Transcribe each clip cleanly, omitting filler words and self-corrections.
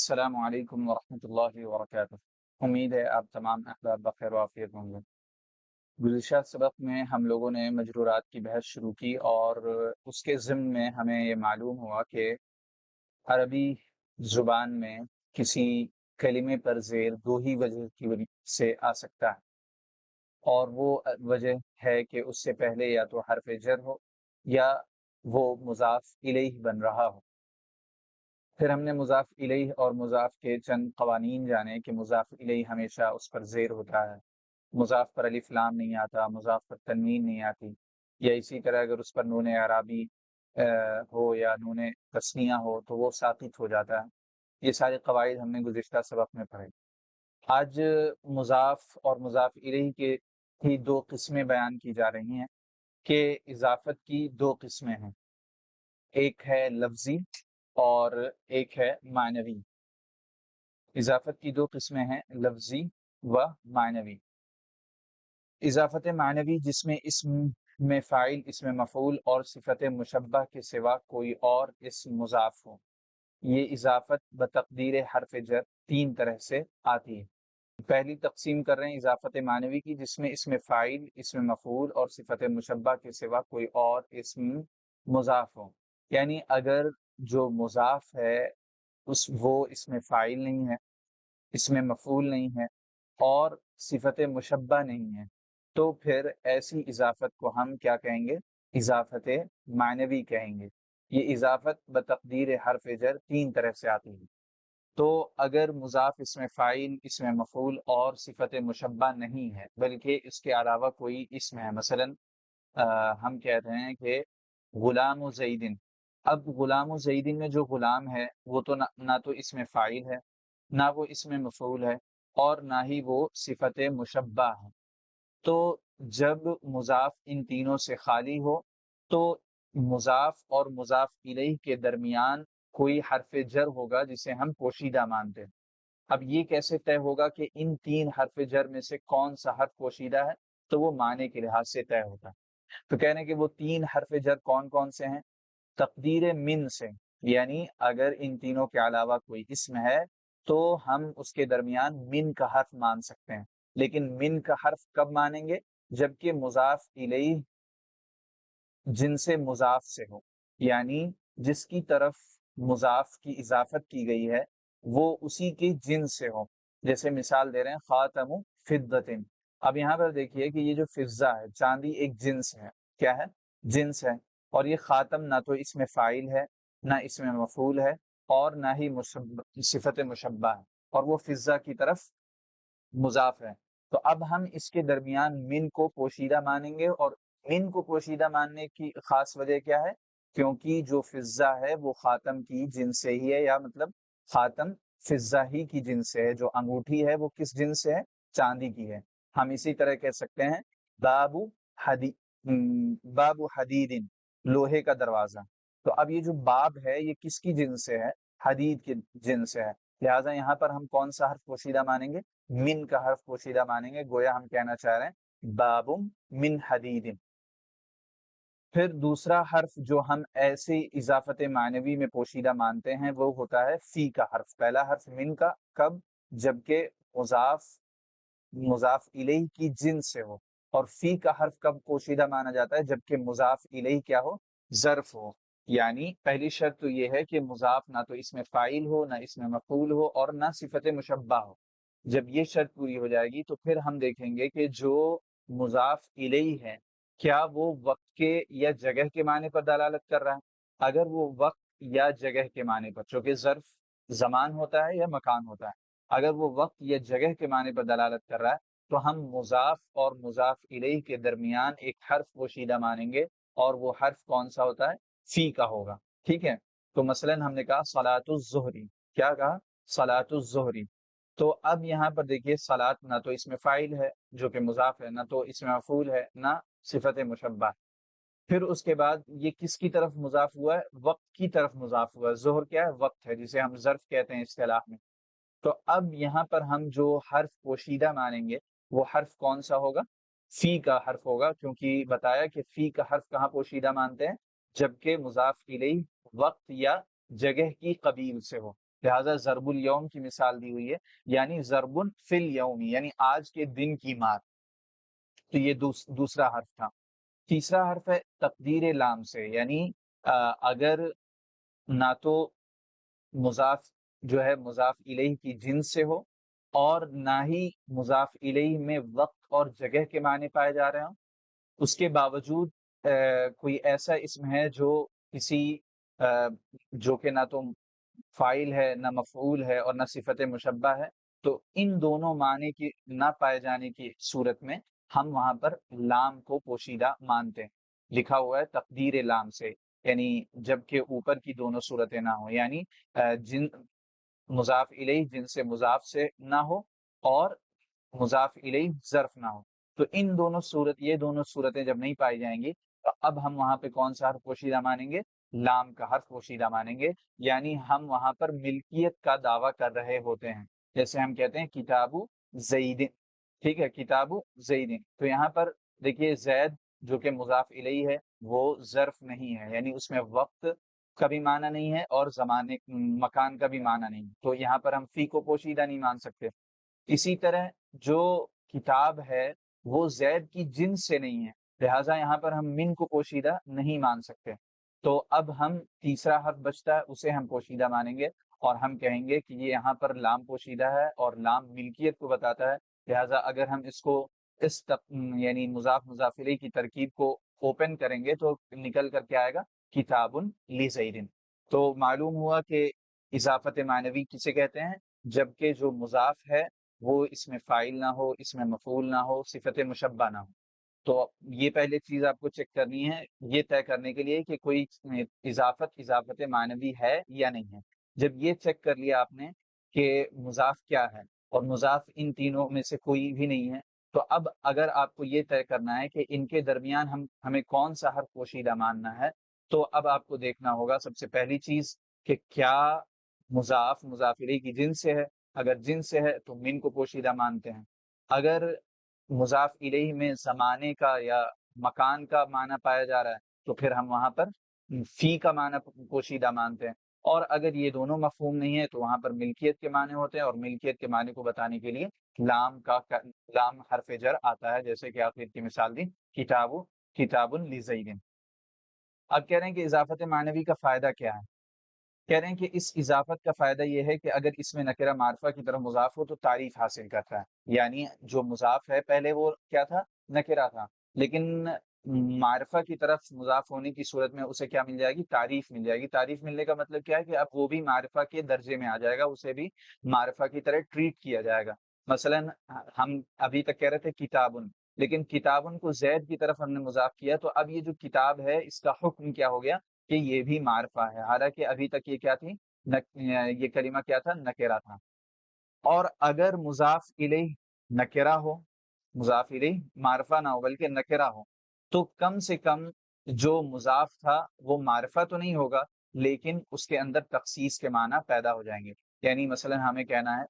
السلام علیکم ورحمۃ اللہ وبرکاتہ۔ امید ہے آپ تمام احباب بخیر و عافیت ہوں گے۔ گزشتہ سبق میں ہم لوگوں نے مجرورات کی بحث شروع کی اور اس کے ضمن میں ہمیں یہ معلوم ہوا کہ عربی زبان میں کسی کلمے پر زیر دو ہی وجہ کی وجہ سے آ سکتا ہے، اور وہ وجہ ہے کہ اس سے پہلے یا تو حرف جر ہو یا وہ مضاف الیہ بن رہا ہو۔ پھر ہم نے مضاف الیہ اور مضاف کے چند قوانین جانے کہ مضاف الیہ ہمیشہ اس پر زیر ہوتا ہے، مضاف پر الف لام نہیں آتا، مضاف پر تنوین نہیں آتی، یا اسی طرح اگر اس پر نون اعرابی ہو یا نون تثنیہ ہو تو وہ ساقط ہو جاتا ہے۔ یہ سارے قواعد ہم نے گزشتہ سبق میں پڑھے۔ آج مضاف اور مضاف الیہ کے ہی دو قسمیں بیان کی جا رہی ہیں کہ اضافت کی دو قسمیں ہیں، ایک ہے لفظی اور ایک ہے معنوی۔ اضافت کی دو قسمیں ہیں، لفظی و معنوی۔ اضافت معنوی جس میں اسم میں فاعل، اسم مفعول اور صفت مشبہ کے سوا کوئی اور اسم مضاف ہو، یہ اضافت بتقدیر حرف جر تین طرح سے آتی ہے۔ پہلی تقسیم کر رہے ہیں اضافت معنوی کی، جس میں اسم فاعل، اسم مفعول اور صفت مشبہ کے سوا کوئی اور اسم مضاف ہو، یعنی اگر جو مضاف ہے وہ اسم فاعل نہیں ہے، اسم مفعول نہیں ہے اور صفت مشبہ نہیں ہے، تو پھر ایسی اضافت کو ہم کیا کہیں گے؟ اضافت معنوی کہیں گے۔ یہ اضافت بتقدیر حرف جر تین طرح سے آتی ہے۔ تو اگر مضاف اسم فاعل، اسم مفعول اور صفت مشبہ نہیں ہے بلکہ اس کے علاوہ کوئی اسم ہے، مثلا ہم کہتے ہیں کہ غلام و زیدن، اب غلام و زیدن میں جو غلام ہے وہ تو نہ تو اسم فاعل ہے، نہ وہ اسم مفعول ہے اور نہ ہی وہ صفت مشبہ ہے۔ تو جب مضاف ان تینوں سے خالی ہو تو مضاف اور مضاف الیہ کے درمیان کوئی حرف جر ہوگا جسے ہم پوشیدہ مانتے ہیں۔ اب یہ کیسے طے ہوگا کہ ان تین حرف جر میں سے کون سا حرف پوشیدہ ہے؟ تو وہ معنی کے لحاظ سے طے ہوتا ہے۔ تو کہنے کہ وہ تین حرف جر کون کون سے ہیں؟ تقدیر من سے، یعنی اگر ان تینوں کے علاوہ کوئی اسم ہے تو ہم اس کے درمیان من کا حرف مان سکتے ہیں، لیکن من کا حرف کب مانیں گے؟ جبکہ مضاف الیہ جنس مضاف سے ہو، یعنی جس کی طرف مضاف کی اضافت کی گئی ہے وہ اسی کے جنس سے ہو۔ جیسے مثال دے رہے ہیں خاتم فضۃ۔ اب یہاں پر دیکھیے کہ یہ جو فضہ ہے، چاندی، ایک جنس ہے۔ کیا ہے؟ جنس ہے۔ اور یہ خاتم نہ تو اس میں فاعل ہے، نہ اس میں مفعول ہے اور نہ ہی صفت مشبہ ہے، اور وہ فضہ کی طرف مضاف ہے۔ تو اب ہم اس کے درمیان من کو پوشیدہ مانیں گے، اور من کو پوشیدہ ماننے کی خاص وجہ کیا ہے؟ کیونکہ جو فضہ ہے وہ خاتم کی جنس سے ہی ہے، یا مطلب خاتم فضہ ہی کی جنس سے ہے، جو انگوٹھی ہے وہ کس جنس سے ہے؟ چاندی کی ہے۔ ہم اسی طرح کہہ سکتے ہیں باب حدید، لوہے کا دروازہ۔ تو اب یہ جو باب ہے یہ کس کی جنس سے ہے؟ حدید کی جنس سے ہے، لہٰذا یہاں پر ہم کون سا حرف پوشیدہ مانیں گے؟ من کا حرف پوشیدہ مانیں گے، گویا ہم کہنا چاہ رہے ہیں باب من حدید۔ پھر دوسرا حرف جو ہم ایسے اضافت معنوی میں پوشیدہ مانتے ہیں وہ ہوتا ہے فی کا حرف۔ پہلا حرف من کا، کب؟ جبکہ مضاف الیہ کی جنس سے ہو۔ اور فی کا حرف کب پوشیدہ مانا جاتا ہے؟ جبکہ مضاف الیہ کیا ہو؟ ظرف ہو۔ یعنی پہلی شرط تو یہ ہے کہ مضاف نہ تو اس میں فاعل ہو، نہ اس میں مفعول ہو اور نہ صفت مشبہ ہو۔ جب یہ شرط پوری ہو جائے گی تو پھر ہم دیکھیں گے کہ جو مضاف الیہ ہے کیا وہ وقت کے یا جگہ کے معنی پر دلالت کر رہا ہے۔ اگر وہ وقت یا جگہ کے معنی پر، چونکہ ظرف زمان ہوتا ہے یا مکان ہوتا ہے، اگر وہ وقت یا جگہ کے معنی پر دلالت کر رہا ہے تو ہم مضاف اور مضاف الیہ کے درمیان ایک حرف پوشیدہ مانیں گے، اور وہ حرف کون سا ہوتا ہے؟ فی کا ہوگا۔ ٹھیک ہے؟ تو مثلا ہم نے کہا صلاۃ الظہری، کیا کہا؟ صلاۃ الظہری۔ تو اب یہاں پر دیکھیے صلاۃ نہ تو اس میں فاعل ہے جو کہ مضاف ہے، نہ تو اس میں مفعول ہے، نہ صفت مشبہ۔ پھر اس کے بعد یہ کس کی طرف مضاف ہوا ہے؟ وقت کی طرف مضاف ہوا ہے۔ ظہر کیا ہے؟ وقت ہے، جسے ہم ظرف کہتے ہیں اصطلاح میں۔ تو اب یہاں پر ہم جو حرف پوشیدہ مانیں گے وہ حرف کون سا ہوگا؟ فی کا حرف ہوگا، کیونکہ بتایا کہ فی کا حرف کہاں پوشیدہ مانتے ہیں؟ جبکہ مضاف الیہ وقت یا جگہ کی قبیل سے ہو، لہٰذا ضرب الیوم کی مثال دی ہوئی ہے، یعنی ضربن فی الیوم، یعنی آج کے دن کی مار. تو یہ دوسرا حرف تھا. تیسرا حرف ہے تقدیر لام سے، یعنی اگر نہ تو مضاف جو ہے مضاف الیہ کی جنس سے ہو، اور نہ ہی مضاف الیہ میں وقت اور جگہ کے معنی پائے جا رہے ہوں، اس کے باوجود کوئی ایسا اسم ہے جو کسی جو کہ نہ تو فاعل ہے، نہ مفعول ہے، اور نہ صفت مشبہ ہے، تو ان دونوں معنی کی نہ پائے جانے کی صورت میں ہم وہاں پر لام کو پوشیدہ مانتے ہیں. لکھا ہوا ہے تقدیر لام سے، یعنی جب کہ اوپر کی دونوں صورتیں نہ ہوں، یعنی جن مضاف الیہ جن سے مضاف سے نہ ہو، اور مضاف الیہ ظرف نہ ہو. تو ان دونوں یہ دونوں صورتیں جب نہیں پائی جائیں گی، تو اب ہم وہاں پہ کون سا حرف پوشیدہ مانیں گے؟ لام کا حرف پوشیدہ مانیں گے. یعنی ہم وہاں پر ملکیت کا دعویٰ کر رہے ہوتے ہیں. جیسے ہم کہتے ہیں کتابو زیدن، ٹھیک ہے، کتابو زیدن. تو یہاں پر دیکھیے زید جو کہ مضاف الیہ ہے وہ ظرف نہیں ہے، یعنی اس میں وقت کا بھی معنی نہیں ہے اور زمانے مکان کا بھی معنی نہیں. تو یہاں پر ہم فی کو پوشیدہ نہیں مان سکتے. اسی طرح جو کتاب ہے وہ زید کی جنس سے نہیں ہے، لہٰذا یہاں پر ہم من کو پوشیدہ نہیں مان سکتے. تو اب ہم تیسرا حرف بچتا ہے، اسے ہم پوشیدہ مانیں گے، اور ہم کہیں گے کہ یہ یہاں پر لام پوشیدہ ہے، اور لام ملکیت کو بتاتا ہے. لہٰذا اگر ہم اس کو یعنی مضاف مضاف الیہ کی ترکیب کو اوپن کریں گے تو نکل کر کے آئے گا کتاب لزید. تو معلوم ہوا کہ اضافت معنوی کسے کہتے ہیں؟ جبکہ جو مضاف ہے وہ اس میں فاعل نہ ہو، اس میں مفعول نہ ہو، صفت مشبہ نہ ہو. تو یہ پہلے چیز آپ کو چیک کرنی ہے، یہ طے کرنے کے لیے کہ کوئی اضافت معنوی ہے یا نہیں ہے. جب یہ چیک کر لیا آپ نے کہ مضاف کیا ہے اور مضاف ان تینوں میں سے کوئی بھی نہیں ہے، تو اب اگر آپ کو یہ طے کرنا ہے کہ ان کے درمیان ہمیں کون سا حرف پوشیدہ ماننا ہے، تو اب آپ کو دیکھنا ہوگا سب سے پہلی چیز کہ کیا مضاف الیہ کی جنس سے ہے. اگر جنس سے ہے تو من کو پوشیدہ مانتے ہیں. اگر مضاف الیہ میں زمانے کا یا مکان کا معنی پایا جا رہا ہے تو پھر ہم وہاں پر فی کا معنی پوشیدہ مانتے ہیں. اور اگر یہ دونوں مفہوم نہیں ہے تو وہاں پر ملکیت کے معنی ہوتے ہیں، اور ملکیت کے معنی کو بتانے کے لیے لام حرف جر آتا ہے، جیسے کہ آپ نے کی مثال دی کتاب لزید. اب کہہ رہے ہیں کہ اضافت معنوی کا فائدہ کیا ہے؟ کہہ رہے ہیں کہ اس اضافت کا فائدہ یہ ہے کہ اگر اس میں نکرہ معرفہ کی طرف مضاف ہو تو تعریف حاصل کرتا ہے. یعنی جو مضاف ہے پہلے وہ کیا تھا؟ نکرہ تھا، لیکن معرفہ کی طرف مضاف ہونے کی صورت میں اسے کیا مل جائے گی؟ تعریف مل جائے گی. تعریف ملنے کا مطلب کیا ہے کہ اب وہ بھی معرفہ کے درجے میں آ جائے گا، اسے بھی معرفہ کی طرح ٹریٹ کیا جائے گا. مثلا ہم ابھی تک کہہ رہے تھے کتابن، لیکن کتابن کو زید کی طرف ہم نے مضاف کیا، تو اب یہ جو کتاب ہے اس کا حکم کیا ہو گیا کہ یہ بھی معرفہ ہے، حالانکہ ابھی تک یہ کیا تھی؟ یہ کلمہ کیا تھا؟ نکرہ تھا. اور اگر مضاف الیہ نکرہ ہو، مضاف الیہ معرفہ نہ ہو بلکہ نکرہ ہو، تو کم سے کم جو مضاف تھا وہ معرفہ تو نہیں ہوگا، لیکن اس کے اندر تخصیص کے معنی پیدا ہو جائیں گے. یعنی مثلا ہمیں کہنا ہے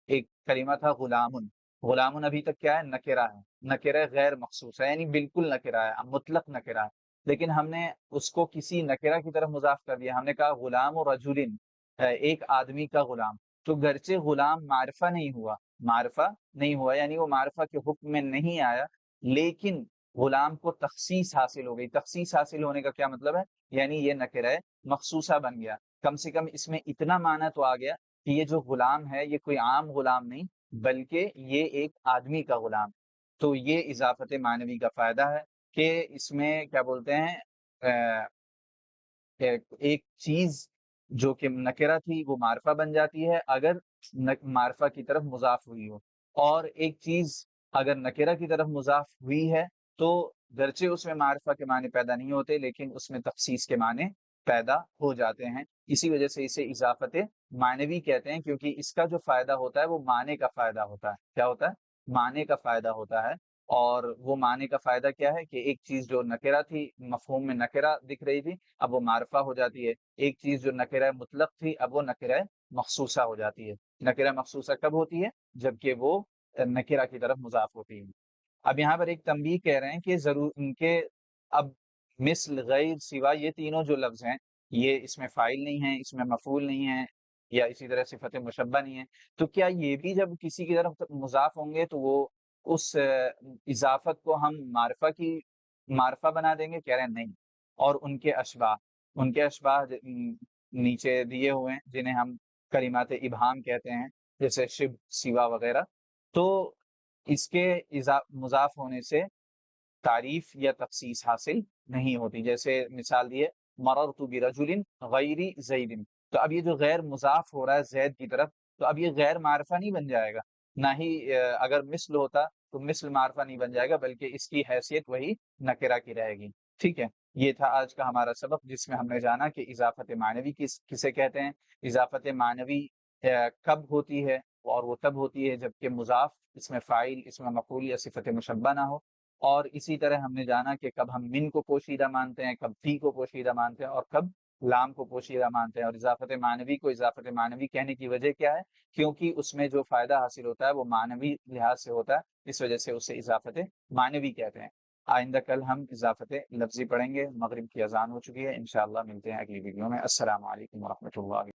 ایک کلمہ تھا غلامن، غلامن ابھی تک کیا ہے؟ نکرہ ہے، نکرہ غیر مخصوص ہے، یعنی بالکل نکرہ ہے، مطلق نکرہ ہے. لیکن ہم نے اس کو کسی نکرہ کی طرف مضاف کر دیا، ہم نے کہا غلام و رجلن، ایک آدمی کا غلام. تو گرچہ غلام معرفہ نہیں ہوا، یعنی وہ معرفہ کے حکم میں نہیں آیا، لیکن غلام کو تخصیص حاصل ہو گئی. تخصیص حاصل ہونے کا کیا مطلب ہے؟ یعنی یہ نکرہ مخصوصہ بن گیا. کم سے کم اس میں اتنا معنی تو آ گیا کہ یہ جو غلام ہے یہ کوئی عام غلام نہیں بلکہ یہ ایک آدمی کا غلام. تو یہ اضافت معنوی کا فائدہ ہے کہ اس میں کیا بولتے ہیں، ایک چیز جو کہ نکرہ تھی وہ معرفہ بن جاتی ہے اگر معرفہ کی طرف مضاف ہوئی ہو، اور ایک چیز اگر نکرہ کی طرف مضاف ہوئی ہے تو گرچہ اس میں معرفہ کے معنی پیدا نہیں ہوتے لیکن اس میں تخصیص کے معنی پیدا ہو جاتے ہیں. اسی وجہ سے اسے اضافت معنوی کہتے ہیں، کیونکہ اس کا جو فائدہ ہوتا ہے وہ معنی کا فائدہ ہوتا ہے. کیا ہوتا ہے؟ معنی کا فائدہ ہوتا ہے. اور وہ معنی کا فائدہ کیا ہے کہ ایک چیز جو نکرہ تھی، مفہوم میں نکرہ دکھ رہی تھی، اب وہ معرفہ ہو جاتی ہے. ایک چیز جو نکرہ مطلق تھی اب وہ نکرہ مخصوصہ ہو جاتی ہے. نکرہ مخصوصہ کب ہوتی ہے؟ جبکہ وہ نکرہ کی طرف مضاف ہوتی ہے. اب یہاں پر ایک تنبیہ کہہ رہے ہیں کہ ضرور ان کے اب مثل، غیر، سوا، یہ تینوں جو لفظ ہیں یہ اس میں فاعل نہیں ہیں، اس میں مفعول نہیں ہے، یا اسی طرح صفت مشبہ نہیں ہے، تو کیا یہ بھی جب کسی کی طرف مضاف ہوں گے تو وہ اس اضافت کو ہم معرفہ بنا دیں گے؟ کہہ رہے ہیں نہیں۔ اور ان کے اشباہ نیچے دیے ہوئے ہیں جنہیں ہم کلمات ابہام کہتے ہیں، جیسے شب، سوا وغیرہ، تو اس کے مضاف ہونے سے تعریف یا تخصیص حاصل نہیں ہوتی۔ جیسے مثال دیے مررت برجل غیر زید، تو اب یہ جو غیر مضاف ہو رہا ہے زید کی طرف، تو اب یہ غیر معرفہ نہیں بن جائے گا، نہ ہی اگر مثل ہوتا تو مثل معرفہ نہیں بن جائے گا، بلکہ اس کی حیثیت وہی نکرہ کی رہے گی۔ ٹھیک ہے، یہ تھا آج کا ہمارا سبق، جس میں ہم نے جانا کہ اضافت معنوی کسے کہتے ہیں، اضافت معنوی کب ہوتی ہے، اور وہ تب ہوتی ہے جبکہ مضاف اس میں فاعل، اس میں مفعول یا صفت مشبہ نہ ہو۔ اور اسی طرح ہم نے جانا کہ کب ہم من کو پوشیدہ مانتے ہیں، کب فی کو پوشیدہ مانتے ہیں، اور کب لام کو پوشیدہ مانتے ہیں۔ اور اضافت معنوی کو اضافت معنوی کہنے کی وجہ کیا ہے؟ کیونکہ اس میں جو فائدہ حاصل ہوتا ہے وہ معنوی لحاظ سے ہوتا ہے، اس وجہ سے اسے اضافت معنوی کہتے ہیں۔ آئندہ کل ہم اضافت لفظی پڑھیں گے۔ مغرب کی اذان ہو چکی ہے، انشاءاللہ ملتے ہیں اگلی ویڈیو میں۔ السلام علیکم ورحمۃ اللہ۔